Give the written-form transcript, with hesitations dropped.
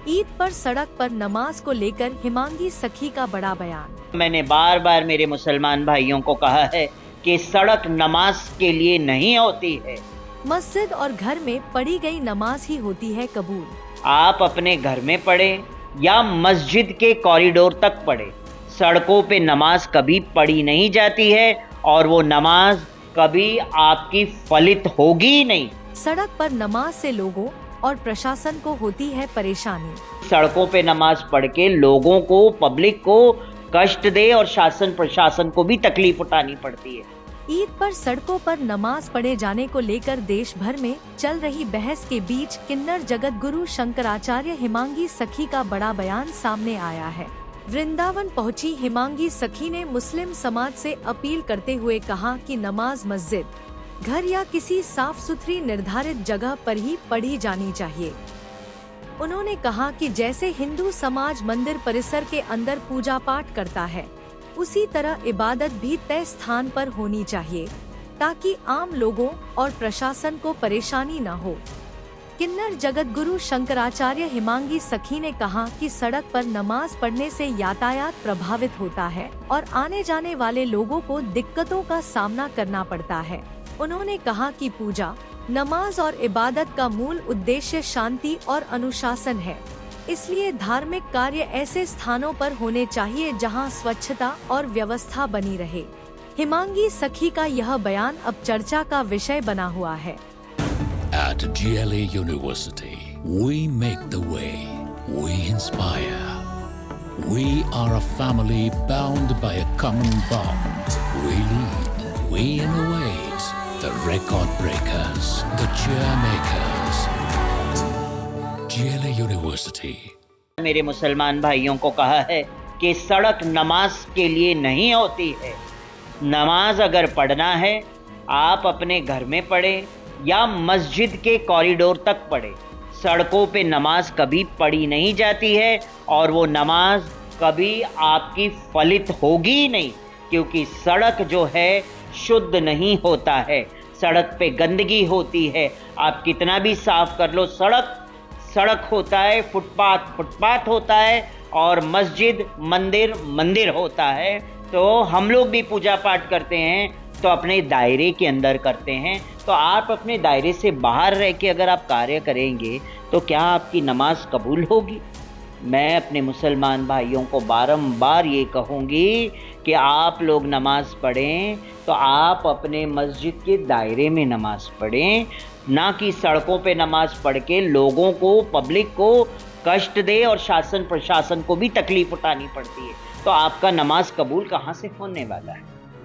ईद पर सड़क पर नमाज को लेकर हिमांगी सखी का बड़ा बयान। मैंने बार बार मेरे मुसलमान भाइयों को कहा है कि सड़क नमाज के लिए नहीं होती है। मस्जिद और घर में पढ़ी गई नमाज ही होती है कबूल। आप अपने घर में पढ़े या मस्जिद के कॉरिडोर तक पढ़े, सड़कों पे नमाज कभी पढ़ी नहीं जाती है और वो नमाज कभी आपकी फलित होगी ही नहीं। सड़क पर नमाज से लोगों और प्रशासन को होती है परेशानी। सड़कों पे नमाज पढ़ के लोगों को, पब्लिक को कष्ट दे और शासन प्रशासन को भी तकलीफ उठानी पड़ती है। ईद पर सड़कों पर नमाज पढ़े जाने को लेकर देश भर में चल रही बहस के बीच किन्नर जगत गुरु शंकराचार्य हिमांगी सखी का बड़ा बयान सामने आया है। वृंदावन पहुंची हिमांगी सखी ने मुस्लिम समाज से अपील करते हुए कहा कि नमाज मस्जिद, घर या किसी साफ सुथरी निर्धारित जगह पर ही पढ़ी जानी चाहिए। उन्होंने कहा कि जैसे हिंदू समाज मंदिर परिसर के अंदर पूजा पाठ करता है, उसी तरह इबादत भी तय स्थान पर होनी चाहिए ताकि आम लोगों और प्रशासन को परेशानी न हो। किन्नर जगत गुरु शंकराचार्य हिमांगी सखी ने कहा कि सड़क पर नमाज पढ़ने से यातायात प्रभावित होता है और आने जाने वाले लोगों को दिक्कतों का सामना करना पड़ता है। उन्होंने कहा कि पूजा, नमाज और इबादत का मूल उद्देश्य शांति और अनुशासन है, इसलिए धार्मिक कार्य ऐसे स्थानों पर होने चाहिए जहां स्वच्छता और व्यवस्था बनी रहे। हिमांगी सखी का यह बयान अब चर्चा का विषय बना हुआ है। At GLA University, we make the way, we inspire. We are a family bound by a common bond. We lead, we innovate. The record breakers, the chair makers. GLA University. मेरे मुसलमान भाइयों को कहा है कि सड़क नमाज के लिए नहीं होती है। नमाज अगर पढ़ना है, आप अपने घर में पढ़े या मस्जिद के कॉरिडोर तक पढ़े। सड़कों पे नमाज कभी पढ़ी नहीं जाती है और वो नमाज कभी आपकी फलित होगी ही नहीं, क्योंकि सड़क जो है शुद्ध नहीं होता है। सड़क पे गंदगी होती है, आप कितना भी साफ कर लो, सड़क होता है, फुटपाथ होता है और मस्जिद मंदिर होता है। तो हम लोग भी पूजा पाठ करते हैं तो अपने दायरे के अंदर करते हैं। तो आप अपने दायरे से बाहर रह के अगर आप कार्य करेंगे तो क्या आपकी नमाज कबूल होगी? मैं अपने मुसलमान भाइयों को बारंबार ये कहूँगी कि आप लोग नमाज पढ़ें तो आप अपने मस्जिद के दायरे में नमाज पढ़ें, ना कि सड़कों पे नमाज पढ़ के लोगों को, पब्लिक को कष्ट दे और शासन प्रशासन को भी तकलीफ उठानी पड़ती है। तो आपका नमाज कबूल कहाँ से होने वाला है?